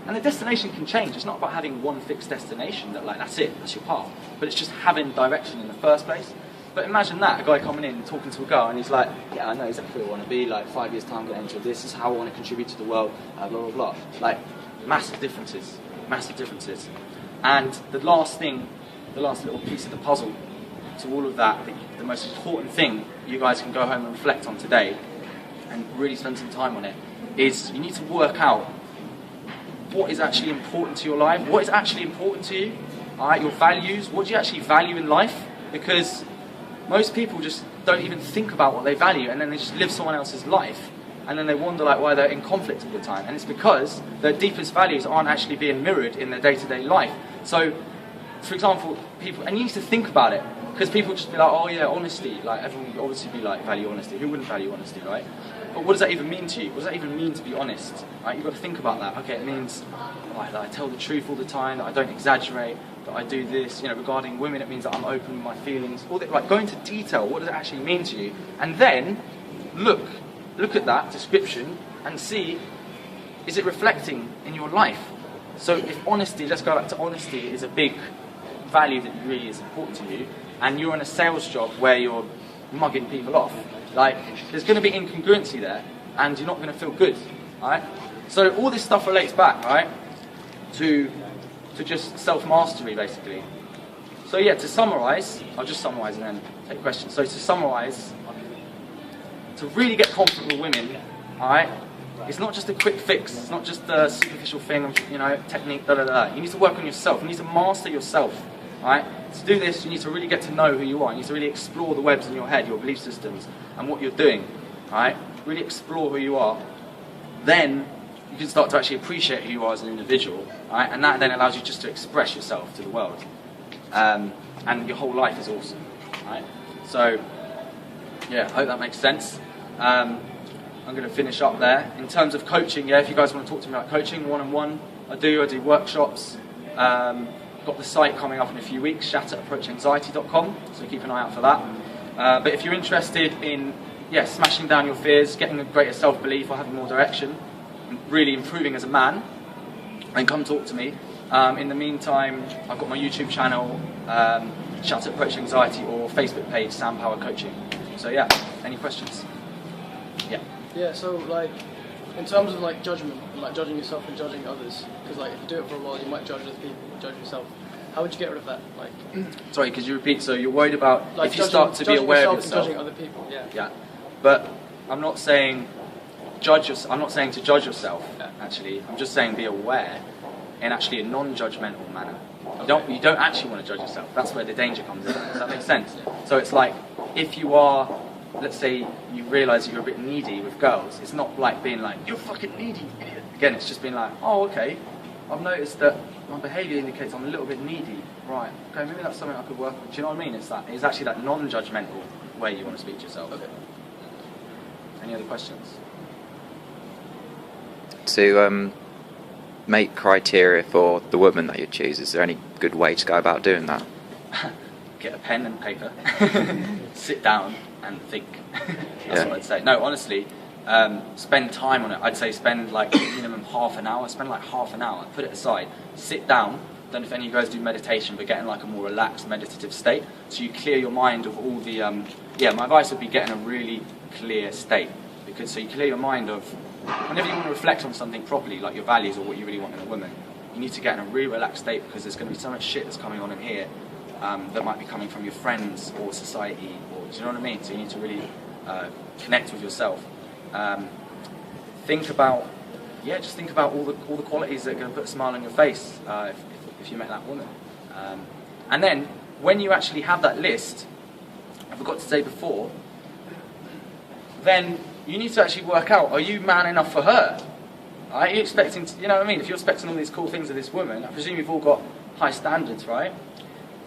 And the destination can change. It's not about having one fixed destination that like that's it, that's your path. But it's just having direction in the first place. But imagine that, a guy coming in and talking to a girl and he's like, yeah, I know exactly where I want to be, like 5 years time getting into this is how I want to contribute to the world, blah, blah, blah. Like, massive differences, massive differences. And the last little piece of the puzzle to all of that, the most important thing you guys can go home and reflect on today and really spend some time on it, is you need to work out what is actually important to your life, what is actually important to you, all right, your values, what do you actually value in life? Because most people just don't even think about what they value, and then they just live someone else's life, and then they wonder like why they're in conflict all the time. And it's because their deepest values aren't actually being mirrored in their day-to-day life. So, for example, people, and you need to think about it, because people just be like, oh yeah, honesty, like everyone would obviously be like, value honesty. Who wouldn't value honesty, right? But what does that even mean to you? What does that even mean to be honest? Right? You've got to think about that. Okay, it means that I tell the truth all the time, that I don't exaggerate, that I do this. You know, regarding women, it means that I'm open with my feelings. All that, like, go into detail. What does it actually mean to you? And then look at that description and see, is it reflecting in your life? So if honesty, let's go back to honesty, is a big value that really is important to you, and you're in a sales job where you're mugging people off, like, there's going to be incongruency there, and you're not going to feel good, right? So all this stuff relates back, right, to just self-mastery, basically. So yeah, to summarise, I'll just summarise and then take questions. So to summarise, to really get confident with women, all right, it's not just a quick fix, it's not just a superficial thing of, you know, technique, You need to work on yourself, you need to master yourself, all right? To do this, you need to really get to know who you are. You need to really explore the webs in your head, your belief systems, and what you're doing, all right? Really explore who you are. Then you can start to actually appreciate who you are as an individual, all right? And that then allows you just to express yourself to the world. And your whole life is awesome, all right? So, yeah, I hope that makes sense. I'm going to finish up there. In terms of coaching, yeah, if you guys want to talk to me about coaching one-on-one, I do workshops. Got the site coming up in a few weeks, shatterapproachanxiety.com, so keep an eye out for that. But if you're interested in smashing down your fears, getting a greater self-belief or having more direction, and really improving as a man, then come talk to me. In the meantime, I've got my YouTube channel, Shatter Approach Anxiety, or Facebook page, Sam Power Coaching. So yeah, any questions? Yeah. Yeah, so like, in terms of like judgment, and like judging yourself and judging others, because like if you do it for a while, you might judge other people, judge yourself. How would you get rid of that? Like, sorry, could you repeat? So you're worried about like if you start to be aware of yourself. And judging other people. Yeah. Yeah, but I'm not saying judge yourself. I'm not saying to judge yourself. Yeah. Actually, I'm just saying be aware in actually a non-judgmental manner. You don't actually want to judge yourself. That's where the danger comes in. Does that make sense? Yeah. So it's like if you are, let's say you realise that you're a bit needy with girls, it's not like being like, you're fucking needy. Again, it's just being like, oh, okay, I've noticed that my behaviour indicates I'm a little bit needy. Right, okay, maybe that's something I could work with. Do you know what I mean? It's actually that non-judgmental way you want to speak to yourself. Okay. Any other questions? To make criteria for the woman that you choose, is there any good way to go about doing that? Get a pen and paper, sit down and think. That's what I'd say. No, honestly, spend time on it. I'd say spend like minimum half an hour. Spend like half an hour. Put it aside. Sit down. Don't know if any of you guys do meditation, but get in like a more relaxed meditative state. So you clear your mind of all the. My advice would be get in a really clear state, because so you clear your mind of whenever you want to reflect on something properly, like your values or what you really want in a woman. You need to get in a really relaxed state, because there's going to be so much shit that's coming on in here that might be coming from your friends or society, or do you know what I mean? So you need to really connect with yourself. Think about all the qualities that are going to put a smile on your face if you met that woman. And then when you actually have that list, I forgot to say before, then you need to actually work out, are you man enough for her? Are you expecting to, you know what I mean? If you're expecting all these cool things of this woman, I presume you've all got high standards, right?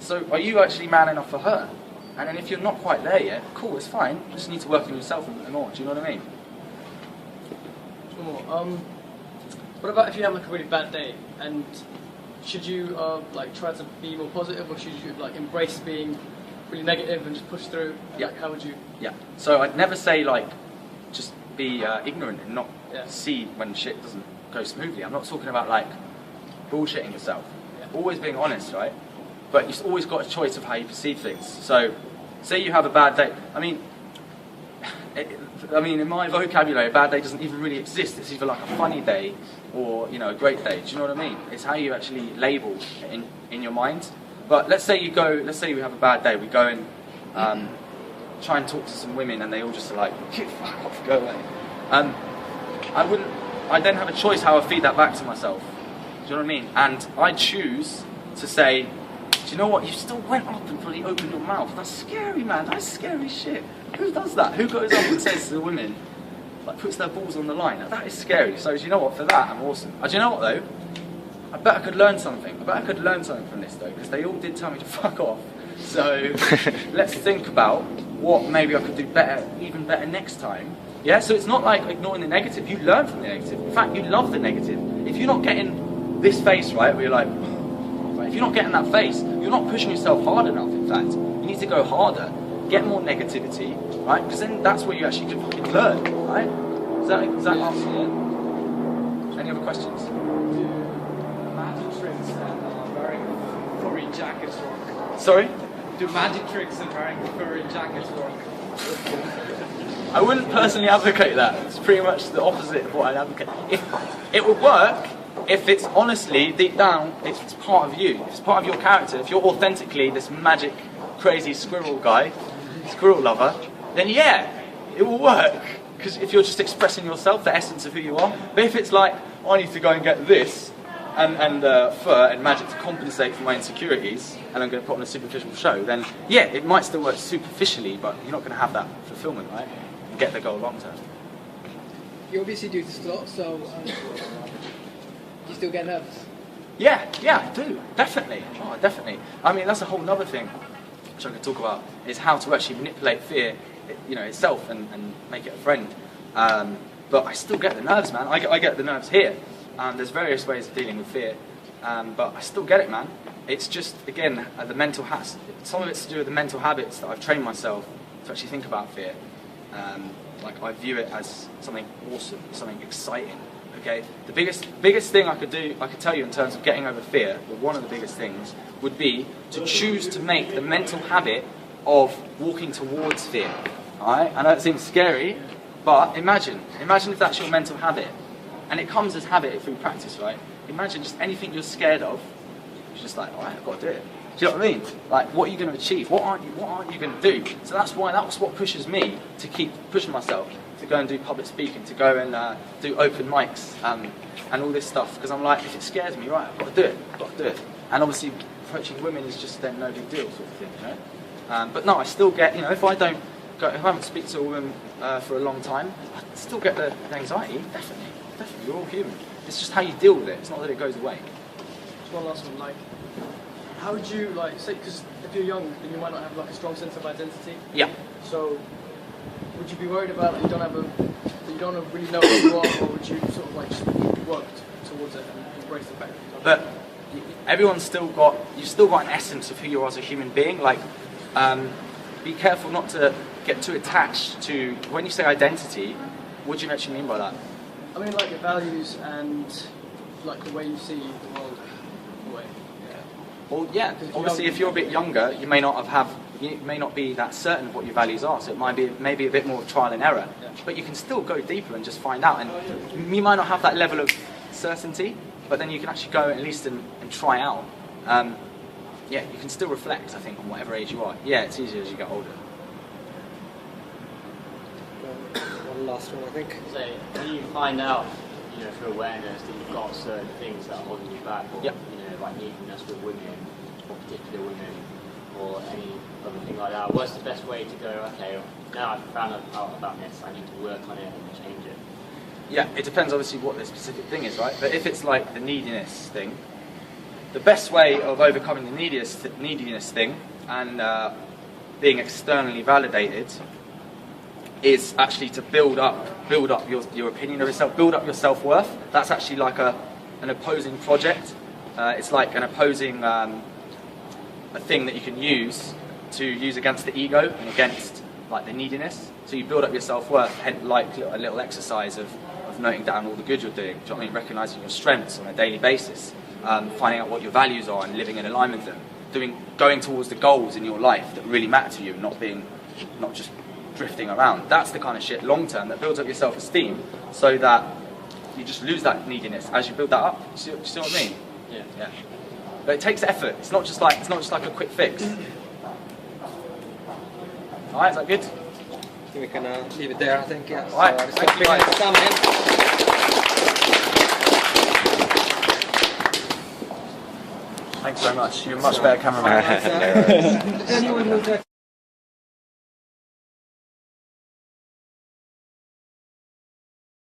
So are you actually man enough for her? And then if you're not quite there yet, cool, it's fine. You just need to work on yourself a bit more. Do you know what I mean? One more. What about if you have like a really bad day, and should you like try to be more positive, or should you like embrace being really negative and just push through? And, like, how would you? Yeah. So I'd never say like just be ignorant and not see when shit doesn't go smoothly. I'm not talking about like bullshitting yourself. Always being honest, right? But you've always got a choice of how you perceive things. So, say you have a bad day. I mean, in my vocabulary, a bad day doesn't even really exist. It's either like a funny day or, you know, a great day. Do you know what I mean? It's how you actually label in your mind. But let's say we have a bad day. We go and try and talk to some women, and they all just are like, fuck off, go away. I then have a choice how I feed that back to myself. Do you know what I mean? And I choose to say, do you know what? You still went up and fully opened your mouth. That's scary, man. That's scary shit. Who does that? Who goes up and says to the women, like, puts their balls on the line? Now, that is scary. So, do you know what? For that, I'm awesome. Do you know what, though? I bet I could learn something. I bet I could learn something from this, though, because they all did tell me to fuck off. So, let's think about what maybe I could do better, even better next time. Yeah, so it's not like ignoring the negative. You learn from the negative. In fact, you love the negative. If you're not getting this face right, where you're like, if you're not getting that face, you're not pushing yourself hard enough, in fact. You need to go harder, get more negativity, right? Because then that's where you actually can fucking learn, right? Is that answer it? Any other questions? Do magic tricks and wearing furry jackets work? Sorry? Do magic tricks and wearing furry jackets work? I wouldn't personally advocate that. It's pretty much the opposite of what I'd advocate. If it would work, if it's honestly, deep down, it's part of you. If it's part of your character, if you're authentically this magic, crazy squirrel guy, squirrel lover, then yeah, it will work. Because if you're just expressing yourself, the essence of who you are. But if it's like, I need to go and get this, and fur and magic to compensate for my insecurities, and I'm going to put on a superficial show, then yeah, it might still work superficially, but you're not going to have that fulfillment, right? And get the goal long term. You obviously do this a lot, so you still get nervous? Yeah, I do, definitely. Oh, definitely. I mean, that's a whole other thing which I could talk about, is how to actually manipulate fear, you know, itself and make it a friend. But I still get the nerves, man. I get the nerves here. There's various ways of dealing with fear, but I still get it, man. It's just, again, the mental habits. Some of it's to do with the mental habits that I've trained myself to actually think about fear. Like, I view it as something awesome, something exciting. Okay, the biggest thing I could tell you in terms of getting over fear, or one of the biggest things, would be to choose to make the mental habit of walking towards fear. Alright, I know it seems scary, but imagine if that's your mental habit, and it comes as habit through practice, right? Imagine just anything you're scared of, you're just like, alright, I've got to do it. Do you know what I mean? Like, what are you going to achieve? What aren't you going to do? So that's what pushes me to keep pushing myself, to go and do public speaking, to go and do open mics, and all this stuff, because I'm like, if it scares me, right, I've got to do it. And obviously, approaching women is just then no big deal, sort of thing, you know? But no, I still get, you know, if I haven't speak to a woman for a long time, I still get the anxiety, definitely, you're all human. It's just how you deal with it, it's not that it goes away. Just one last one, like, how would you, like, say, because if you're young, then you might not have, like, a strong sense of identity. Yeah. So, would you be worried about that you don't really know who you are, or would you sort of, like, just work towards it and embrace the fact that you don't? But you've still got an essence of who you are as a human being. Like, be careful not to get too attached to, when you say identity, what do you actually mean by that? I mean, like, your values and, like, the way you see the world. Well, yeah. Obviously, if you're a bit younger, you may not be that certain of what your values are. So it might be maybe a bit more trial and error. Yeah. But you can still go deeper and just find out. And you might not have that level of certainty, but then you can actually go at least and try out. Yeah, you can still reflect, I think, on whatever age you are. Yeah, it's easier as you get older. One last one, I think. So, when you find out, you know, through awareness that you've got certain things that are holding you back, or yep. you know, like neediness with women, or particular women, or any other thing like that, what's the best way to go, okay, now I've found out about this, I need to work on it and change it? Yeah, it depends obviously what the specific thing is, right? But if it's like the neediness thing, the best way of overcoming the neediness thing and being externally validated is actually to build up your opinion of yourself, build up your self-worth. That's actually like an opposing project. It's like an opposing a thing that you can use against the ego and against like the neediness. So you build up your self-worth, like a little exercise of noting down all the good you're doing. Do you know what I mean? Recognizing your strengths on a daily basis. finding out what your values are and living in alignment with them, going towards the goals in your life that really matter to you, and not just drifting around. That's the kind of shit long term that builds up your self-esteem, so that you just lose that neediness as you build that up. You see what I mean? Yeah. But it takes effort. It's not just like a quick fix. All right, is that good? I think we can leave it there, I think, yeah. All right, So, thank you, guys. Sam again. Thanks very much. You're a much better cameraman. Anyone who's